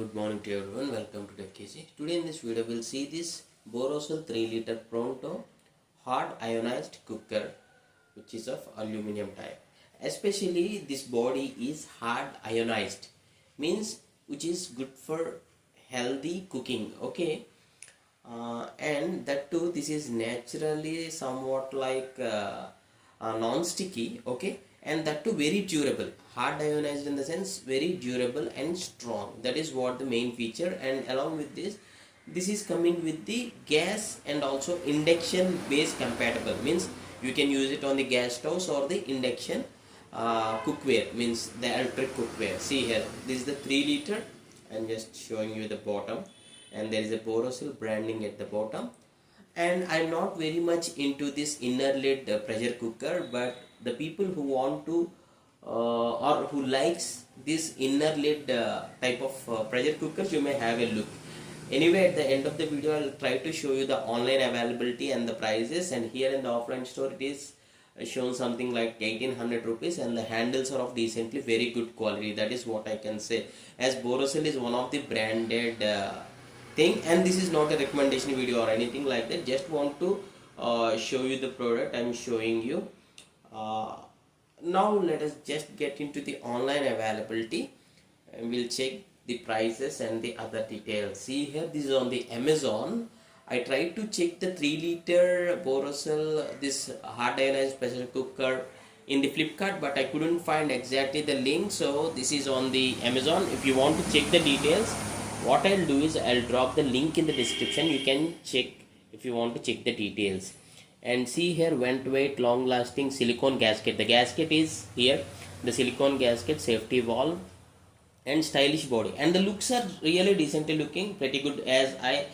good morning to everyone. Welcome to TechKC. Today in this video we'll see this Borosil 3 Litre Pronto hard ionized cooker, which is of aluminium type. Especially this body is hard ionized, means which is good for healthy cooking. Okay, and that too this is naturally somewhat like non-sticky. Okay, and that too very durable. Hard ionized in the sense very durable and strong. That is what the main feature. And along with this is coming with the gas and also induction base compatible, means you can use it on the gas stoves or the induction cookware, means the electric cookware. See here, this is the 3 liter. I'm just showing you the bottom, and there is a Borosil branding at the bottom. And I'm not very much into this inner lid pressure cooker, but the people who want to or who likes this inner lid type of pressure cookers, you may have a look. Anyway, at the end of the video I'll try to show you the online availability and the prices. And here in the offline store it is shown something like 1800 rupees, and the handles are of decently very good quality. That is what I can say, as Borosil is one of the branded thing. And this is not a recommendation video or anything like that, just want to show you the product I'm showing you. Now let us just get into the online availability, and we'll check the prices and the other details. See here, this is on the Amazon. I tried to check the 3 liter Borosil this hard ionized pressure cooker in the Flipkart, but I couldn't find exactly the link. So this is on the Amazon. If you want to check the details, what I'll do is I'll drop the link in the description. You can check if you want to check the details. And see here, vent weight long lasting silicone gasket. The gasket is here, the silicone gasket, safety valve, and stylish body. And the looks are really decently looking, pretty good. As I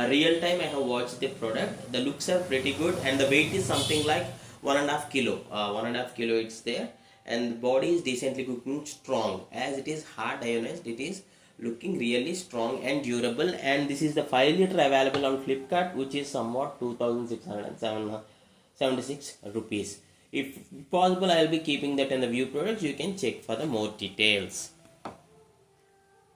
real time I have watched the product, the looks are pretty good. And the weight is something like 1.5 kilo. 1.5 kilo it's there. And the body is decently looking strong. As it is hard ionized, it is looking really strong and durable. And this is the 5 liter available on Flipkart, which is somewhat 2676 rupees. If possible, I will be keeping that in the view products. You can check for the more details.